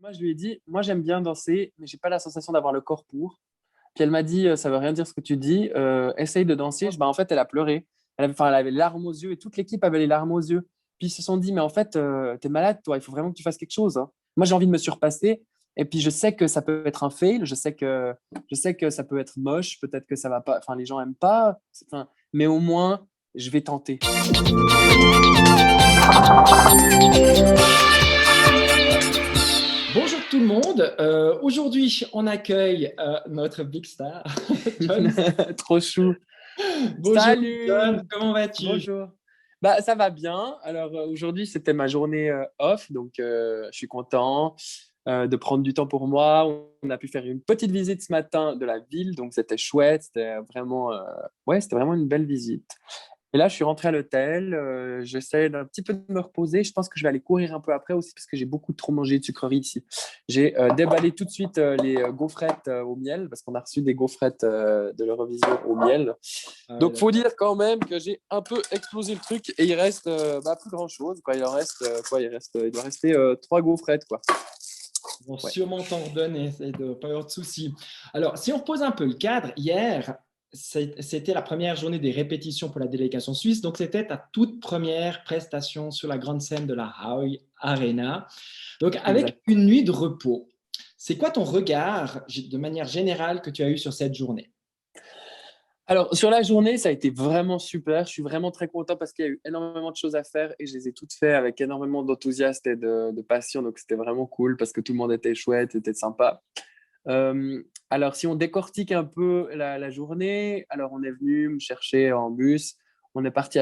Moi, je lui ai dit, moi, j'aime bien danser, mais j'ai pas la sensation d'avoir le corps pour. Puis elle m'a dit, ça veut rien dire ce que tu dis, essaye de danser. Bah, en fait, elle a pleuré. Elle avait les larmes aux yeux et toute l'équipe avait les larmes aux yeux. Puis ils se sont dit, mais en fait, t'es malade, toi, il faut vraiment que tu fasses quelque chose, hein. Moi, j'ai envie de me surpasser. Et puis, je sais que ça peut être un fail, je sais que ça peut être moche, peut-être que ça va pas, enfin, les gens aiment pas, enfin, mais au moins, je vais tenter. Bonjour tout le monde. Aujourd'hui, on accueille notre big star, John. Trop chou. Bonjour Salut! John, comment vas-tu? Bonjour. Bah, ça va bien. Alors aujourd'hui, c'était ma journée off, donc je suis content de prendre du temps pour moi. On a pu faire une petite visite ce matin de la ville, donc c'était chouette. Ouais, c'était vraiment une belle visite. Et là, je suis rentré à l'hôtel. J'essaie d'un petit peu de me reposer. Je pense que je vais aller courir un peu après aussi parce que j'ai beaucoup trop mangé de sucreries ici. J'ai déballé tout de suite les gaufrettes au miel parce qu'on a reçu des gaufrettes de l'Eurovision au miel. Ah ouais, Donc, faut d'accord. dire quand même que j'ai un peu explosé le truc et il reste plus grand-chose, quoi. Il en reste quoi? Il doit rester trois gaufrettes, quoi. Ils vont Ouais, sûrement t'en redonner, ça ne doit pas y avoir de souci. Alors, si on repose un peu le cadre, hier, c'était la première journée des répétitions pour la délégation suisse, donc c'était ta toute première prestation sur la grande scène de la Haui Arena. Donc, avec exact. une nuit de repos, c'est quoi ton regard de manière générale que tu as eu sur cette journée? Alors, sur la journée, ça a été vraiment super. Je suis vraiment très content parce qu'il y a eu énormément de choses à faire et je les ai toutes faites avec énormément d'enthousiasme et de passion. Donc, c'était vraiment cool parce que tout le monde était chouette, était sympa. Alors, si on décortique un peu la journée, alors on est venu me chercher en bus. On est parti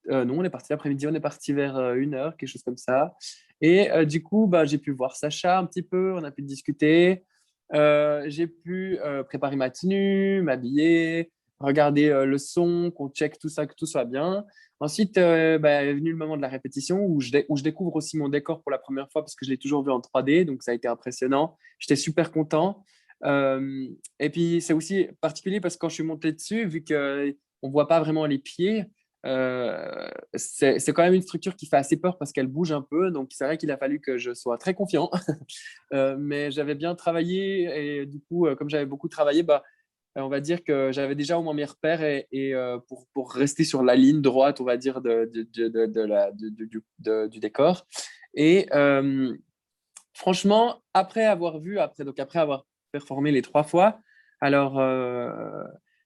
non, on est parti l'après-midi, on est parti vers 1 heure, quelque chose comme ça. Et du coup, bah, j'ai pu voir Sacha un petit peu, on a pu discuter. J'ai pu préparer ma tenue, m'habiller, regarder le son, qu'on check tout ça, que tout soit bien. Ensuite, bah, est venu le moment de la répétition où je découvre aussi mon décor pour la première fois parce que je l'ai toujours vu en 3D, donc ça a été impressionnant. J'étais super content. Et puis, c'est aussi particulier parce que quand je suis monté dessus, vu qu'on ne voit pas vraiment les pieds, c'est quand même une structure qui fait assez peur parce qu'elle bouge un peu. Donc, c'est vrai qu'il a fallu que je sois très confiant. Mais j'avais bien travaillé et du coup, comme j'avais beaucoup travaillé, bah, on va dire que j'avais déjà au moins mes repères pour rester sur la ligne droite, on va dire, du décor. Et franchement, après avoir performé les 3 fois, alors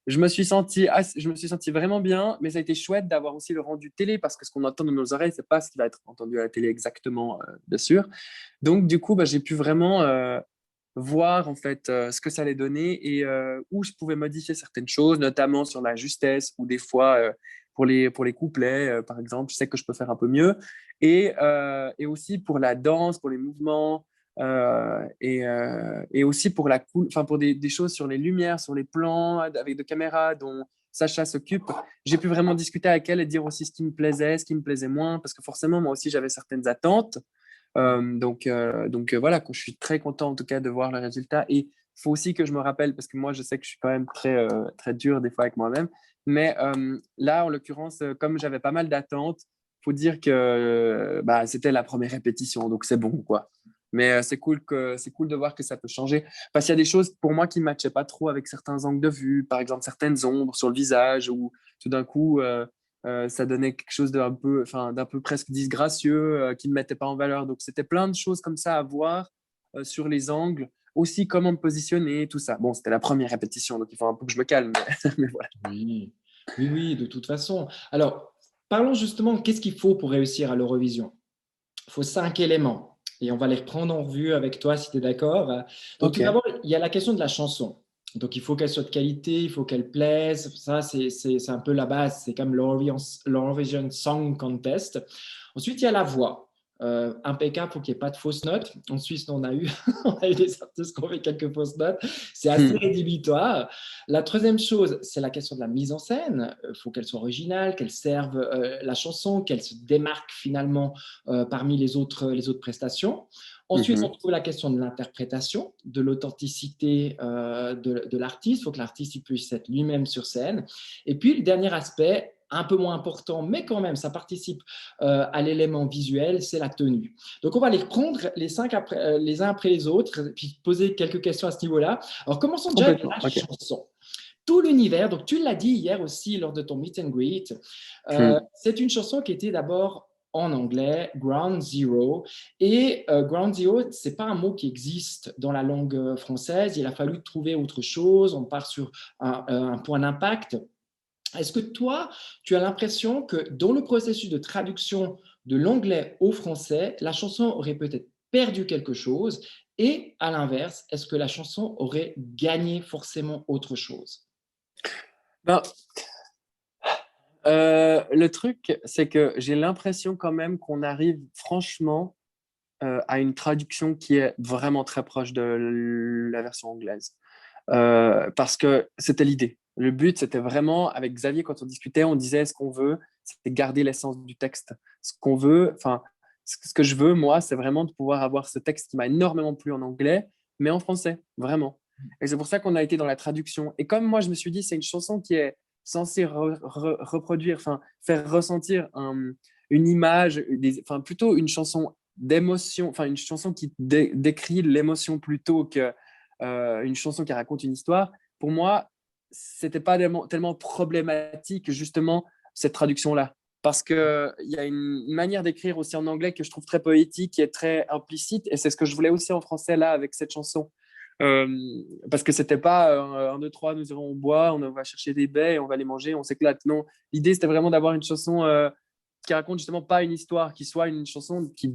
je me suis senti vraiment bien, mais ça a été chouette d'avoir aussi le rendu télé parce que ce qu'on entend dans nos oreilles, c'est pas ce qui va être entendu à la télé exactement, bien sûr. Donc du coup, bah, j'ai pu vraiment voir en fait ce que ça allait donner et où je pouvais modifier certaines choses, notamment sur la justesse ou des fois pour les couplets, par exemple, je sais que je peux faire un peu mieux et aussi pour la danse, pour les mouvements et aussi pour enfin pour des choses sur les lumières, sur les plans avec de caméras dont Sacha s'occupe. J'ai pu vraiment discuter avec elle et dire aussi ce qui me plaisait, ce qui me plaisait moins, parce que forcément moi aussi j'avais certaines attentes. Voilà, je suis très content en tout cas de voir le résultat. Et il faut aussi que je me rappelle, parce que moi je sais que je suis quand même très dur des fois avec moi-même, mais là en l'occurrence, comme j'avais pas mal d'attentes, faut dire que bah, c'était la première répétition, donc c'est bon quoi. Mais c'est cool de voir que ça peut changer. Parce qu'il y a des choses pour moi qui ne matchaient pas trop avec certains angles de vue, par exemple certaines ombres sur le visage, ou tout d'un coup, ça donnait quelque chose d'un peu presque disgracieux, qui ne mettait pas en valeur. Donc, c'était plein de choses comme ça à voir sur les angles, aussi comment me positionner, tout ça. Bon, c'était la première répétition, donc il faut un peu que je me calme, mais voilà. Oui, oui, oui, de toute façon. Alors, parlons justement, qu'est-ce qu'il faut pour réussir à l'Eurovision? Il faut 5 éléments et on va les reprendre en revue avec toi si tu es d'accord. Donc, Ok. tout d'abord, il y a la question de la chanson. Donc, il faut qu'elle soit de qualité, il faut qu'elle plaise. Ça, c'est un peu la base. C'est comme l'Eurovision Song Contest. Ensuite, il y a la voix. Impeccable, il faut qu'il n'y ait pas de fausses notes. En Suisse, on a eu, on a eu des artistes qui ont fait quelques fausses notes. C'est assez rédhibitoire. La troisième chose, c'est la question de la mise en scène. Il faut qu'elle soit originale, qu'elle serve la chanson, qu'elle se démarque finalement parmi les autres prestations. Ensuite, on Mhm. trouve la question de l'interprétation, de l'authenticité de l'artiste. Il faut que l'artiste puisse être lui-même sur scène. Et puis, le dernier aspect, un peu moins important, mais quand même, ça participe à l'élément visuel, c'est la tenue. Donc, on va les prendre les uns après les autres, puis poser quelques questions à ce niveau-là. Alors, commençons déjà avec Complètement. la OK. chanson. Tout l'univers, donc tu l'as dit hier aussi lors de ton meet and greet, Hmm. c'est une chanson qui était d'abord en anglais, Ground Zero. Et Ground Zero, ce n'est pas un mot qui existe dans la langue française. Il a fallu trouver autre chose. On part sur un point d'impact. Est-ce que toi, tu as l'impression que dans le processus de traduction de l'anglais au français, la chanson aurait peut-être perdu quelque chose? Et à l'inverse, est-ce que la chanson aurait gagné forcément autre chose? Ben, le truc, c'est que j'ai l'impression quand même qu'on arrive franchement à une traduction qui est vraiment très proche de la version anglaise. Parce que c'était l'idée. Le but, c'était vraiment, avec Xavier, quand on discutait, on disait ce qu'on veut, c'est garder l'essence du texte. Ce qu'on veut, enfin, ce que je veux, moi, c'est vraiment de pouvoir avoir ce texte qui m'a énormément plu en anglais, mais en français, vraiment. Et c'est pour ça qu'on a été dans la traduction. Et comme moi, je me suis dit, c'est une chanson qui est censée reproduire, enfin, faire ressentir une image, enfin, plutôt une chanson d'émotion, enfin, une chanson qui décrit l'émotion plutôt que une chanson qui raconte une histoire. Pour moi, c'était pas tellement problématique, justement, cette traduction-là. Parce qu'il y a une manière d'écrire aussi en anglais que je trouve très poétique, qui est très implicite, et c'est ce que je voulais aussi en français là avec cette chanson. Euh, Parce que c'était pas 1, 2, 3, nous irons au bois, on va chercher des baies, on va les manger, on s'éclate. Non, l'idée c'était vraiment d'avoir une chanson qui raconte justement pas une histoire, qui soit une chanson qui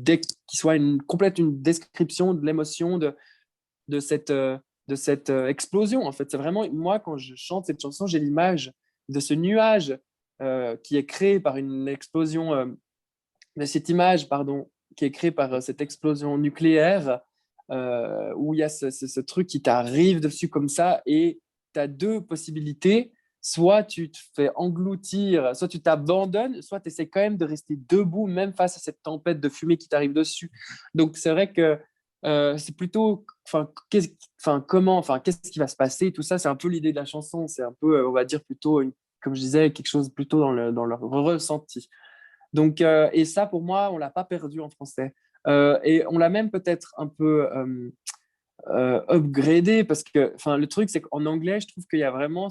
soit complète une description de l'émotion, de cette explosion. En fait, c'est vraiment, moi, quand je chante cette chanson, j'ai l'image de ce nuage qui est créé par une explosion, de cette image, pardon, qui est créée par cette explosion nucléaire, où il y a ce truc qui t'arrive dessus comme ça, et tu as deux possibilités. Soit tu te fais engloutir, soit tu t'abandonnes, soit tu essaies quand même de rester debout, même face à cette tempête de fumée qui t'arrive dessus. Donc, c'est vrai que c'est plutôt, qu'est-ce qui va se passer, tout ça, c'est un peu l'idée de la chanson. C'est un peu, on va dire, plutôt, comme je disais, quelque chose plutôt dans le ressenti. Donc, et ça, pour moi, on l'a pas perdu en français. Et on l'a même peut-être un peu upgradé parce que, enfin, le truc, c'est qu'en anglais, je trouve qu'il y a vraiment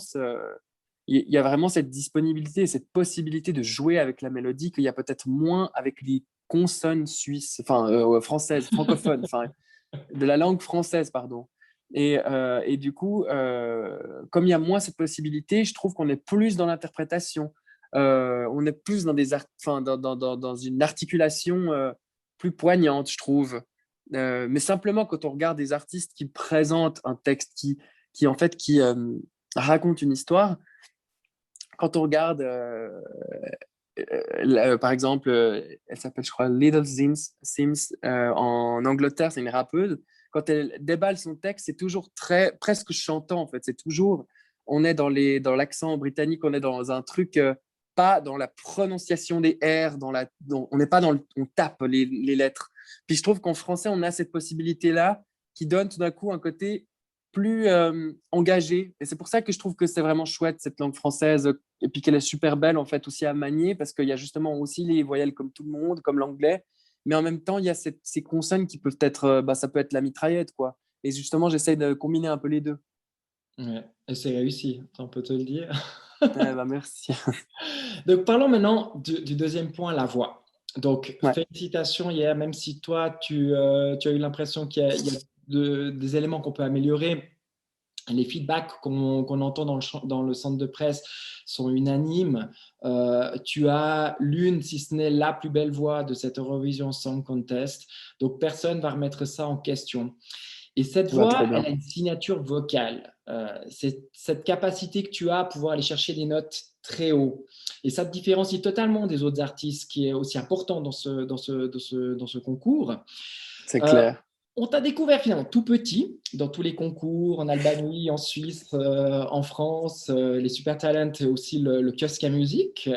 il y a vraiment cette disponibilité, cette possibilité de jouer avec la mélodie qu'il y a peut-être moins avec les consonnes suisses, enfin, françaises, francophones, enfin, de la langue française, pardon. Et du coup, comme il y a moins cette possibilité, je trouve qu'on est plus dans l'interprétation. On est plus dans une articulation plus poignante, je trouve. Mais simplement, quand on regarde des artistes qui présentent un texte qui en fait, qui raconte une histoire, quand on regarde, par exemple, elle s'appelle, je crois, Little Sims en Angleterre, c'est une rappeuse. Quand elle déballe son texte, c'est toujours presque chantant, en fait. C'est toujours, on est dans l'accent britannique, on est dans un truc, pas dans la prononciation des R, on n'est pas on tape les lettres. Puis je trouve qu'en français, on a cette possibilité-là qui donne tout d'un coup un côté plus engagé. Et c'est pour ça que je trouve que c'est vraiment chouette, cette langue française, et puis qu'elle est super belle, en fait, aussi à manier, parce qu'il y a justement aussi les voyelles comme tout le monde, comme l'anglais, mais en même temps, il y a ces consonnes qui peuvent être, ça peut être la mitraillette, quoi. Et justement, j'essaie de combiner un peu les deux. Ouais, et c'est réussi, on peut te le dire. Merci. Donc, parlons maintenant du deuxième point, la voix. Donc, Ouais. félicitations hier, même si toi, tu as eu l'impression qu'il y a des éléments qu'on peut améliorer. Les feedbacks qu'on entend dans le centre de presse sont unanimes. Tu as l'une, si ce n'est la plus belle voix de cette Eurovision Song Contest. Donc, personne ne va remettre ça en question. Et cette Trop voix, elle bien. a une signature vocale. C'est cette capacité que tu as à pouvoir aller chercher des notes très haut. Et ça te différencie totalement des autres artistes, qui est aussi important dans ce concours. C'est Euh, clair. on t'a découvert finalement tout petit dans tous les concours, en Albanie, en Suisse, en France, les Super Talents et aussi le Kiosque à musique.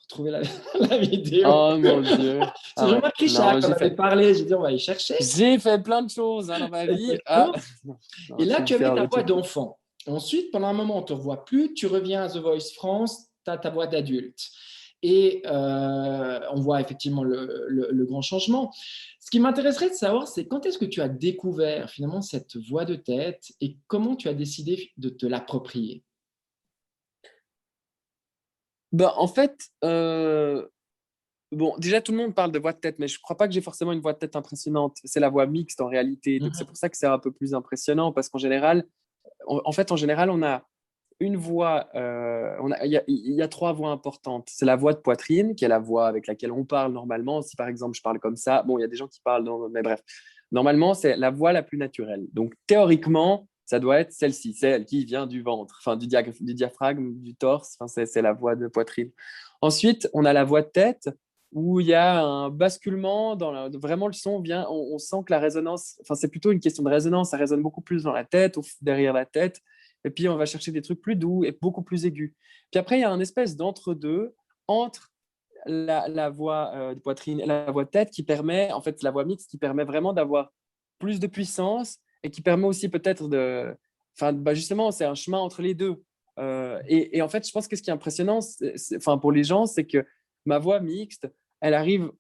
Retrouvez la vidéo. Oh mon Dieu. C'est Ah ouais. Jean-Marc Richard Non, qu'on avait parlé. J'ai dit, on va y chercher. j'ai fait plein de choses hein, dans ma vie. Ah. Exactement. Non, Et je là, suis tu avais fier ta de voix tout. d'enfant. Ensuite, pendant un moment, on ne te revoit plus. Tu reviens à The Voice France. tu as ta voix d'adulte. Et on voit effectivement le grand changement. Ce qui m'intéresserait de savoir, c'est quand est-ce que tu as découvert finalement cette voix de tête et comment tu as décidé de te l'approprier? Ben, en fait, bon, déjà, tout le monde parle de voix de tête, mais je crois pas que j'ai forcément une voix de tête impressionnante. C'est la voix mixte en réalité. Donc, c'est Mhm. pour ça que c'est un peu plus impressionnant parce qu'en général, en général, on a une voix, il y a trois voix importantes. C'est la voix de poitrine, qui est la voix avec laquelle on parle normalement. Si par exemple, je parle comme ça, bon, il y a des gens qui parlent, mais bref. Normalement, c'est la voix la plus naturelle. Donc, théoriquement, ça doit être celle-ci, celle qui vient du ventre, enfin, du diaphragme, du torse. Enfin, c'est la voix de poitrine. Ensuite, on a la voix de tête où il y a un basculement vraiment le son vient, on sent que la résonance, enfin c'est plutôt une question de résonance, ça résonne beaucoup plus dans la tête, derrière la tête, et puis on va chercher des trucs plus doux et beaucoup plus aigus. Puis après il y a un espèce d'entre-deux entre la voix de poitrine et la voix de tête qui permet, en fait la voix mixte qui permet vraiment d'avoir plus de puissance et qui permet aussi peut-être de, enfin bah justement c'est un chemin entre les deux. Et en fait je pense que ce qui est impressionnant, enfin pour les gens, c'est que ma voix mixte, elle arrive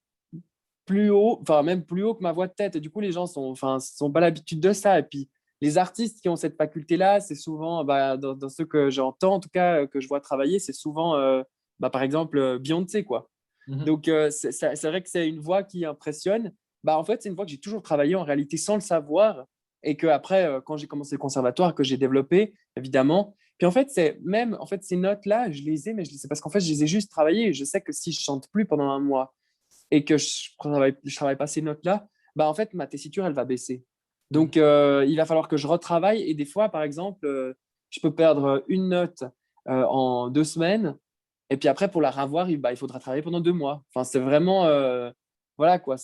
plus haut, enfin même plus haut que ma voix de tête. Et du coup, les gens sont pas l'habitude de ça. Et puis, les artistes qui ont cette faculté-là, c'est souvent, bah, dans ceux que j'entends, en tout cas, que je vois travailler, c'est souvent, bah, par exemple, Beyoncé, quoi. Mhm. Donc, c'est vrai que c'est une voix qui impressionne. Bah, en fait, c'est une voix que j'ai toujours travaillé en réalité sans le savoir. Et que après, quand j'ai commencé le conservatoire, que j'ai développé, évidemment. Puis en fait, en fait, ces notes-là, je les ai, mais c'est parce qu'en fait, je les ai juste travaillées. Je sais que si je chante plus pendant un mois, et que je travaille pas ces notes-là, bah en fait, ma tessiture, elle va baisser. Mhm. Donc, il va falloir que je retravaille. Et des fois, par exemple, je peux perdre une note en 2 semaines. Et puis après, pour la revoir, il faudra travailler pendant 2 mois. Enfin, c'est vraiment. Voilà quoi.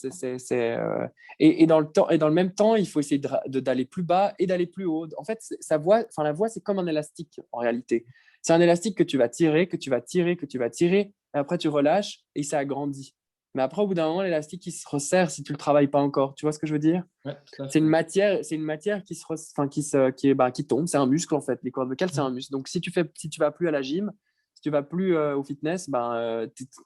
Et dans le temps, et dans le même temps, il faut essayer d'aller plus bas et d'aller plus haut. En fait, la voix, c'est comme un élastique en réalité. C'est un élastique que tu vas tirer, que tu vas tirer, que tu vas tirer. Et après, tu relâches et ça agrandit. Mais après, au bout d'un moment, l'élastique, il se resserre si tu le travailles pas encore. Tu vois ce que je veux dire? Ouais, tout à fait. C'est une matière qui tombe. C'est un muscle, en fait. Les cordes vocales, c'est un muscle. Donc, si tu vas plus à la gym, si tu vas plus au fitness,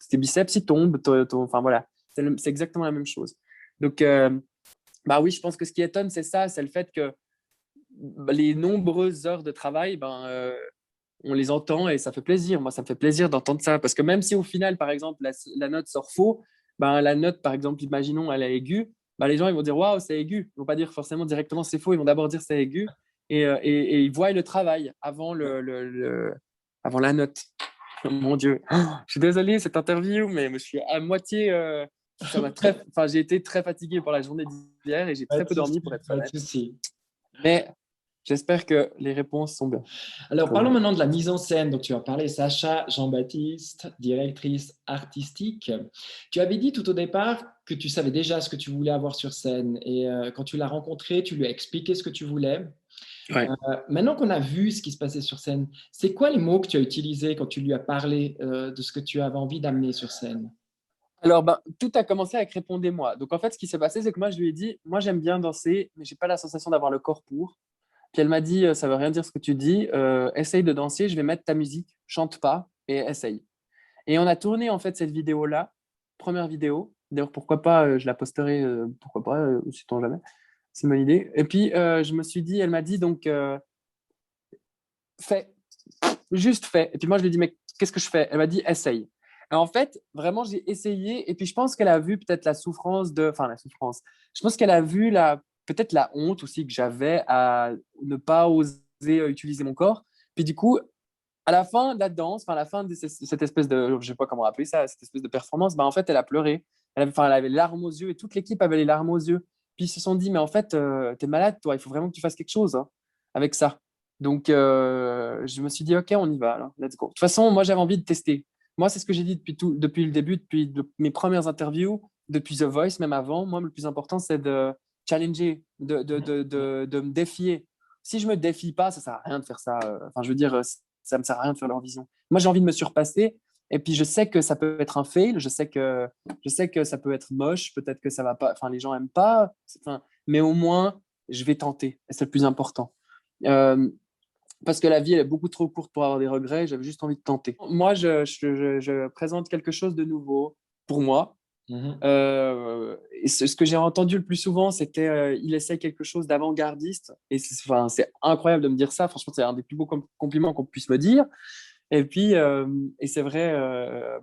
tes biceps, ils tombent. Enfin, voilà. C'est exactement la même chose. Donc, bah oui, je pense que ce qui étonne, c'est ça. C'est le fait que les nombreuses heures de travail, on les entend et ça fait plaisir. Moi, ça me fait plaisir d'entendre ça. Parce que même si au final, par exemple, la note sort faux, ben, la note, par exemple, imaginons, elle est aiguë, ben, les gens ils vont dire waouh, c'est aigu. Ils vont pas dire forcément directement c'est faux, ils vont d'abord dire c'est aigu et ils voient le travail avant, avant la note. Mon Dieu, je suis désolé cette interview, mais je suis à moitié. Enfin, j'ai été très fatigué pour la journée d'hier et j'ai Pas très de peu dormi pour souci, être pas de honnête. souci. Mais j'espère que les réponses sont bien Alors, pour parlons vous. maintenant de la mise en scène. Donc, tu as parlé Sacha Jean-Baptiste, directrice artistique. Tu avais dit tout au départ que tu savais déjà ce que tu voulais avoir sur scène. Et quand tu l'as rencontré, tu lui as expliqué ce que tu voulais. Ouais. Maintenant qu'on a vu ce qui se passait sur scène, c'est quoi les mots que tu as utilisés quand tu lui as parlé de ce que tu avais envie d'amener sur scène? Alors, ben, tout a commencé avec répondez-moi. Donc, en fait, ce qui s'est passé, c'est que moi, je lui ai dit, moi, j'aime bien danser, mais j'ai pas la sensation d'avoir le corps pour. Puis elle m'a dit, ça veut rien dire ce que tu dis, essaye de danser, je vais mettre ta musique, chante pas et essaye. Et on a tourné, en fait, cette vidéo-là, première vidéo. D'ailleurs, pourquoi pas, je la posterai, pourquoi pas, sait-on jamais. C'est une bonne idée. Et puis, je me suis dit, elle m'a dit, donc, fais, juste fais. Et puis moi, je lui ai dit, mais qu'est-ce que je fais? Elle m'a dit, essaye. Et en fait, vraiment, j'ai essayé. Et puis, je pense qu'elle a vu peut-être la souffrance de. Enfin, la souffrance. Je pense qu'elle a vu peut-être la honte aussi que j'avais à ne pas oser utiliser mon corps. Puis, du coup, à la fin de la danse, enfin, à la fin de cette espèce de. Je sais pas comment appeler ça, cette espèce de performance, bah, en fait, elle a pleuré. Elle avait les larmes aux yeux et toute l'équipe avait les larmes aux yeux. Puis, ils se sont dit, mais en fait, t'es malade, toi. Il faut vraiment que tu fasses quelque chose hein, avec ça. Donc, je me suis dit, OK, on y va, alors, let's go. De toute façon, moi, j'avais envie de tester. Moi, c'est ce que j'ai dit depuis le début, mes premières interviews, depuis The Voice, même avant. Moi, le plus important, c'est de challenger, de me défier. Si je me défie pas, ça sert à rien de faire ça. Enfin, je veux dire, ça me sert à rien de faire leur vision. Moi, j'ai envie de me surpasser. Et puis, je sais que ça peut être un fail. Je sais que ça peut être moche. Peut-être que ça va pas. Enfin, les gens aiment pas. Enfin, mais au moins, je vais tenter. Et c'est le plus important. Euh, parce que la vie elle est beaucoup trop courte pour avoir des regrets. J'avais juste envie de tenter. Moi, je présente quelque chose de nouveau pour moi. Mhm. Et ce que j'ai entendu le plus souvent, c'était il essaie quelque chose d'avant-gardiste. Et enfin, c'est incroyable de me dire ça. Franchement, c'est un des plus beaux compliments qu'on puisse me dire. Et puis, et c'est vrai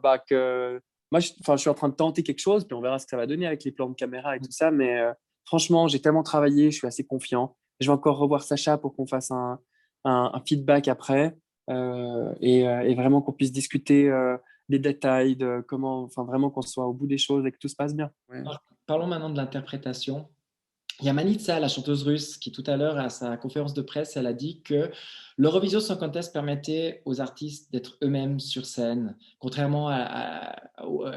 bah, que moi, enfin, je suis en train de tenter quelque chose, puis on verra ce que ça va donner avec les plans de caméra et tout ça. Mais franchement, j'ai tellement travaillé, je suis assez confiant. Je vais encore revoir Sacha pour qu'on fasse un feedback après et vraiment qu'on puisse discuter des détails, de comment, enfin, vraiment qu'on soit au bout des choses et que tout se passe bien. Ouais. Parlons maintenant de l'interprétation. Il y a Manitsa, la chanteuse russe, qui tout à l'heure, à sa conférence de presse, elle a dit que l'Eurovision Song Contest permettait aux artistes d'être eux-mêmes sur scène, contrairement à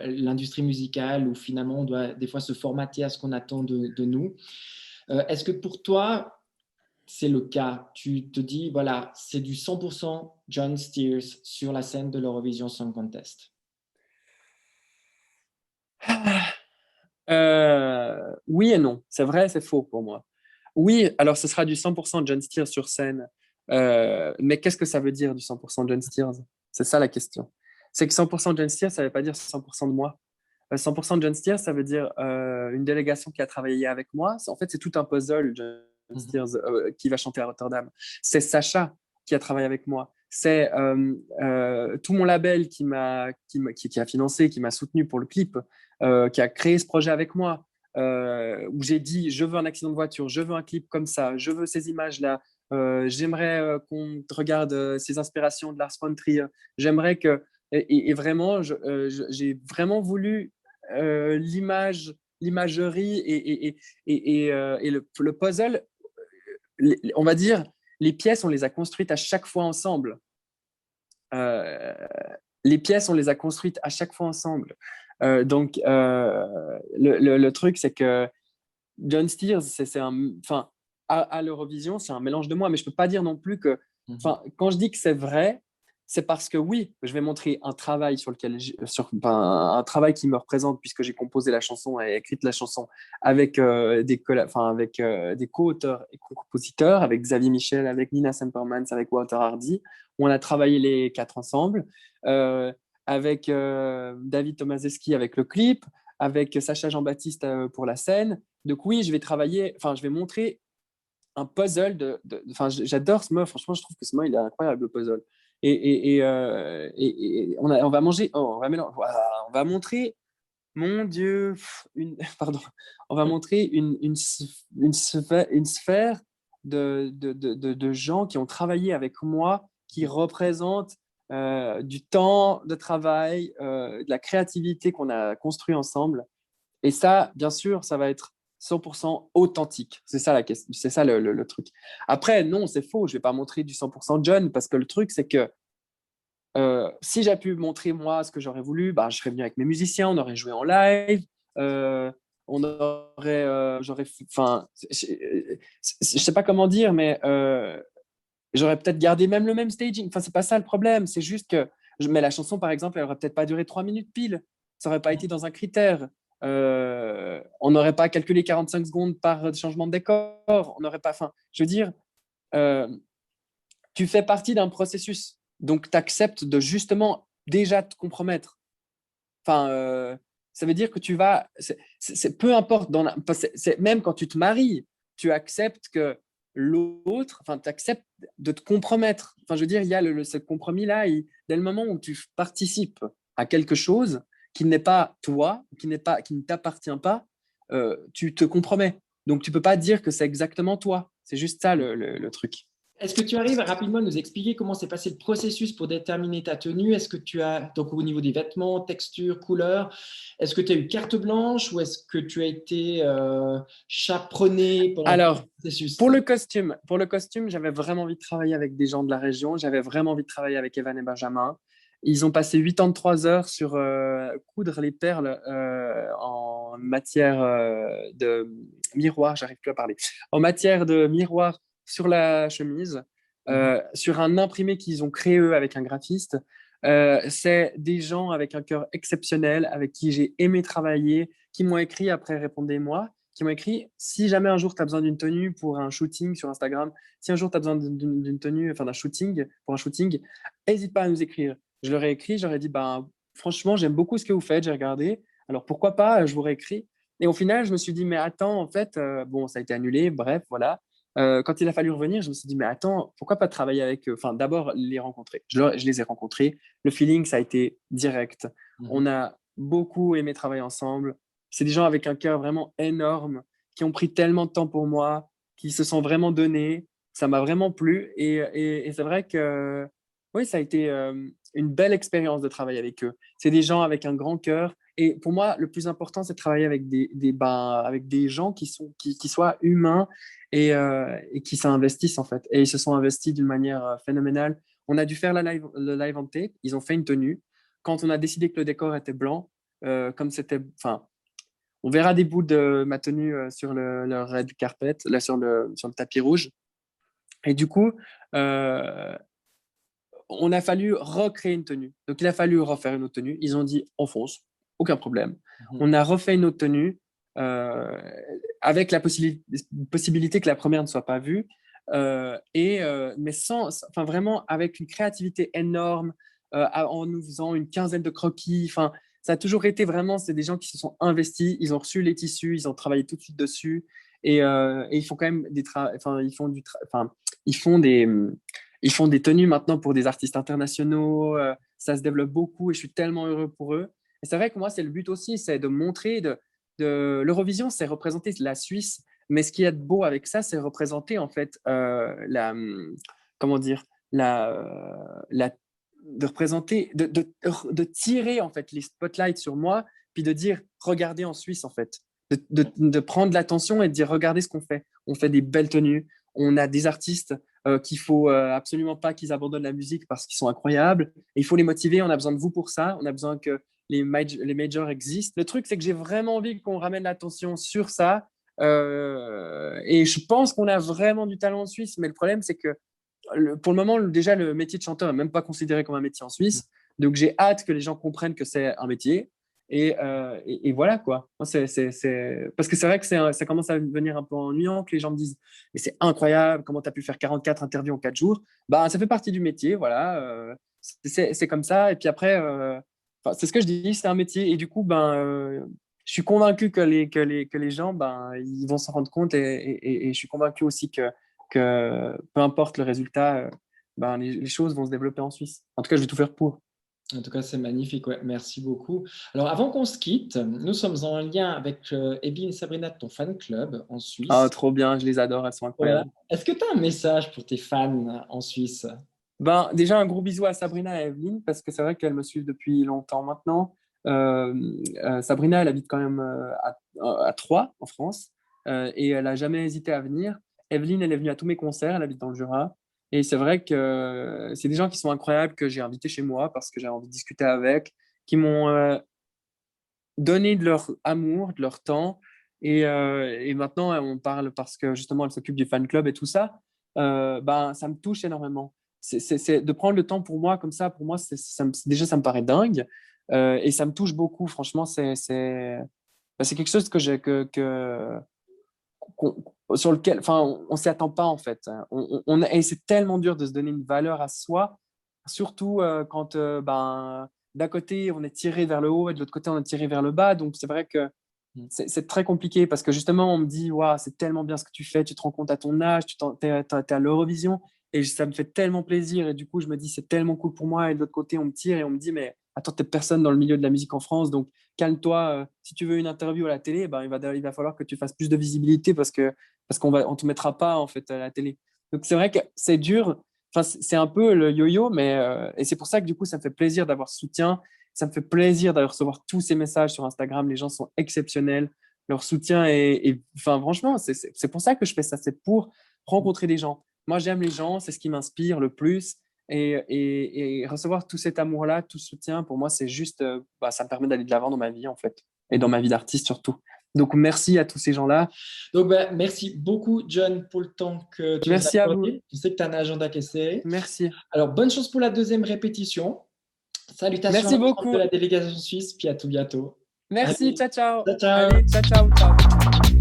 l'industrie musicale où finalement on doit des fois se formater à ce qu'on attend de nous. Est-ce que pour toi, c'est le cas? Tu te dis, voilà, c'est du 100% John Steers sur la scène de l'Eurovision Song Contest. Oui et non. C'est vrai, c'est faux pour moi. Oui, alors ce sera du 100% John Steers sur scène. Mais qu'est-ce que ça veut dire du 100% John Steers? C'est ça la question. C'est que 100% John Steers, ça ne veut pas dire 100% de moi. 100% John Steers, ça veut dire une délégation qui a travaillé avec moi. En fait, c'est tout un puzzle, John Mhm. Steers, qui va chanter à Rotterdam. C'est Sacha qui a travaillé avec moi. C'est tout mon label qui a financé, qui m'a soutenu pour le clip, qui a créé ce projet avec moi, où j'ai dit, je veux un accident de voiture, je veux un clip comme ça, je veux ces images-là, j'aimerais qu'on regarde ces inspirations de Lars von Trier, j'aimerais que... Et vraiment, j'ai vraiment voulu l'imagerie et le puzzle, on va dire, les pièces, on les a construites à chaque fois ensemble. Euh, les pièces, on les a construites à chaque fois ensemble. Donc, le truc, c'est que John Steers, enfin, à l'Eurovision, c'est un mélange de moi, mais je peux pas dire non plus que, Mhm. enfin, quand je dis que c'est vrai, c'est parce que oui, je vais montrer un travail sur lequel, enfin, un travail qui me représente puisque j'ai composé la chanson et écrit la chanson avec enfin, avec des co-auteurs et compositeurs, avec Xavier Michel, avec Nina Sempermans, avec Walter Hardy, où on a travaillé les quatre ensemble, euh, avec David Tomaszewski avec le clip, avec Sacha Jean-Baptiste pour la scène. Donc oui, je vais travailler, enfin, je vais montrer un puzzle enfin, j'adore ce mot, franchement, je trouve que ce mot, il est incroyable, le puzzle. Et on va manger, oh, voilà, on va montrer, mon Dieu, pardon, on va montrer une sphère de gens qui ont travaillé avec moi, qui représentent du temps de travail, de la créativité qu'on a construit ensemble. Et ça, bien sûr, ça va être 100% authentique. C'est ça la question, c'est ça le truc. Après, non, c'est faux. Je vais pas montrer du 100% John parce que le truc, c'est que si j'ai pu montrer moi ce que j'aurais voulu, bah, je serais venu avec mes musiciens, on aurait joué en live, on aurait, enfin, je sais pas comment dire, mais j'aurais peut-être gardé même le même staging. Enfin, c'est pas ça le problème. C'est juste que, mais la chanson, par exemple, elle aurait peut-être pas duré 3 minutes pile. Ça aurait pas été dans un critère. On n'aurait pas calculé 45 secondes par changement de décor. On n'aurait pas. Enfin, je veux dire, euh, tu fais partie d'un processus. Donc, tu acceptes de justement déjà te compromettre. Enfin, ça veut dire que tu vas. Peu importe, même quand tu te maries, tu acceptes que l'autre, enfin, tu acceptes de te compromettre. Enfin, je veux dire, il y a ce compromis-là, dès le moment où tu participes à quelque chose qui n'est pas toi, qui ne t'appartient pas, tu te compromets. Donc, tu peux pas dire que c'est exactement toi. C'est juste ça le truc. Est-ce que tu arrives rapidement à nous expliquer comment s'est passé le processus pour déterminer ta tenue? Est-ce que tu as, donc au niveau des vêtements, texture, couleur, est-ce que tu as eu carte blanche ou est-ce que tu as été chaperonné pendant tout Alors, le processus? pour le costume, j'avais vraiment envie de travailler avec des gens de la région. J'avais vraiment envie de travailler avec Evan et Benjamin. Ils ont passé 83 heures sur coudre les perles en matière de miroir, j'arrive plus à parler, en matière de miroir sur la chemise, Mhm. sur un imprimé qu'ils ont créé eux avec un graphiste. C'est des gens avec un cœur exceptionnel, avec qui j'ai aimé travailler, qui m'ont écrit après Répondez-moi qui m'ont écrit, si jamais un jour tu as besoin d'une tenue pour un shooting sur Instagram, si un jour tu as besoin d'une tenue, enfin d'un shooting, pour un shooting, n'hésite pas à nous écrire. Je leur ai écrit, je leur ai dit, ben, franchement, j'aime beaucoup ce que vous faites, j'ai regardé, alors pourquoi pas, je vous réécris. Et au final, je me suis dit, mais attends, en fait, bon, ça a été annulé, bref, voilà. Quand il a fallu revenir, je me suis dit, mais attends, pourquoi pas travailler avec eux? Enfin, d'abord, les rencontrer. Je les ai rencontrés. Le feeling, ça a été direct. On a beaucoup aimé travailler ensemble. C'est des gens avec un cœur vraiment énorme, qui ont pris tellement de temps pour moi, qui se sont vraiment donnés. Ça m'a vraiment plu. Et c'est vrai que oui, ça a été une belle expérience de travailler avec eux. C'est des gens avec un grand cœur. Et pour moi, le plus important, c'est de travailler avec avec des gens qui soient humains et qui s'investissent en fait. Et ils se sont investis d'une manière phénoménale. On a dû faire le live en tape. Ils ont fait une tenue. Quand on a décidé que le décor était blanc, comme c'était, enfin, on verra des bouts de ma tenue sur le red carpet, là sur le tapis rouge. Et du coup, on a fallu recréer une tenue. Donc, il a fallu refaire une autre tenue. Ils ont dit, on fonce, aucun problème. On a refait une autre tenue avec la possibilité que la première ne soit pas vue, mais enfin, vraiment avec une créativité énorme, en nous faisant une quinzaine de croquis. Enfin, ça a toujours été vraiment, c'est des gens qui se sont investis, ils ont reçu les tissus, ils ont travaillé tout de suite dessus, et ils font quand même enfin, ils font des tenues maintenant pour des artistes internationaux. Ça se développe beaucoup et je suis tellement heureux pour eux. Et c'est vrai que moi, c'est le but aussi, c'est de montrer l'Eurovision, c'est représenter la Suisse, mais ce qui est beau avec ça, c'est représenter en fait comment dire, la de représenter, de tirer en fait les spotlights sur moi, puis de dire regardez en Suisse en fait, de prendre l'attention et de dire regardez ce qu'on fait. On fait des belles tenues, on a des artistes qu'il faut absolument pas qu'ils abandonnent la musique parce qu'ils sont incroyables. Et il faut les motiver. On a besoin de vous pour ça. On a besoin que les majors existent. Le truc, c'est que j'ai vraiment envie qu'on ramène l'attention sur ça. Et je pense qu'on a vraiment du talent en Suisse. Mais le problème, c'est que pour le moment, déjà, le métier de chanteur n'est même pas considéré comme un métier en Suisse. Donc, j'ai hâte que les gens comprennent que c'est un métier. Et voilà quoi. Parce que c'est vrai que ça commence à devenir un peu ennuyant que les gens me disent mais c'est incroyable, comment tu as pu faire 44 interviews en 4 jours. Bah, ça fait partie du métier, voilà. C'est comme ça. Et puis après, c'est ce que je dis, c'est un métier. Et du coup, je suis convaincu que les gens, ils vont s'en rendre compte. Et je suis convaincu aussi que peu importe le résultat, les choses vont se développer en Suisse. En tout cas, je vais tout faire pour. En tout cas, c'est magnifique. Ouais. Merci beaucoup. Alors, avant qu'on se quitte, nous sommes en lien avec Evelyne et Sabrina de ton fan club en Suisse. Ah, trop bien, je les adore, elles sont incroyables. Voilà. Est-ce que tu as un message pour tes fans en Suisse? Déjà, un gros bisou à Sabrina et à Evelyne, parce que c'est vrai qu'elles me suivent depuis longtemps maintenant. Sabrina, elle habite quand même à Troyes, en France, et elle n'a jamais hésité à venir. Evelyne, elle est venue à tous mes concerts, elle habite dans le Jura. Et c'est vrai que c'est des gens qui sont incroyables, que j'ai invités chez moi parce que j'ai envie de discuter avec, qui m'ont donné de leur amour, de leur temps. Et maintenant, on parle parce que justement, elle s'occupe du fan club et tout ça. Ça me touche énormément. C'est de prendre le temps pour moi comme ça, pour moi, déjà, ça me paraît dingue. Et ça me touche beaucoup. Franchement, c'est quelque chose sur lequel, enfin, on s'y attend pas en fait. Et c'est tellement dur de se donner une valeur à soi, surtout quand d'un côté on est tiré vers le haut et de l'autre côté on est tiré vers le bas. Donc c'est vrai que c'est très compliqué parce que justement on me dit waouh, c'est tellement bien ce que tu fais, tu te rends compte à ton âge, t'es à l'Eurovision et ça me fait tellement plaisir et du coup je me dis c'est tellement cool pour moi et de l'autre côté on me tire et on me dit mais attends, t'es personne dans le milieu de la musique en France, donc calme-toi. Si tu veux une interview à la télé, il va falloir que tu fasses plus de visibilité parce qu'on te mettra pas en fait à la télé. Donc c'est vrai que c'est dur. Enfin, c'est un peu le yo-yo, et c'est pour ça que du coup ça me fait plaisir d'avoir ce soutien. Ça me fait plaisir de recevoir tous ces messages sur Instagram. Les gens sont exceptionnels. Leur soutien enfin franchement, c'est pour ça que je fais ça. C'est pour rencontrer des gens. Moi, j'aime les gens. C'est ce qui m'inspire le plus. Et recevoir tout cet amour-là, tout ce soutien, pour moi, c'est juste, ça me permet d'aller de l'avant dans ma vie, en fait, et dans ma vie d'artiste surtout. Donc, merci à tous ces gens-là. Donc, merci beaucoup, John, pour le temps que tu merci nous as accordé. À vous. Je sais que tu as un agenda qui est serré. Merci. Alors, bonne chance pour la deuxième répétition. Salutations merci beaucoup. de la délégation suisse, puis à tout bientôt. Merci, ciao, ciao. Ciao, ciao. Allez, ciao, ciao, ciao.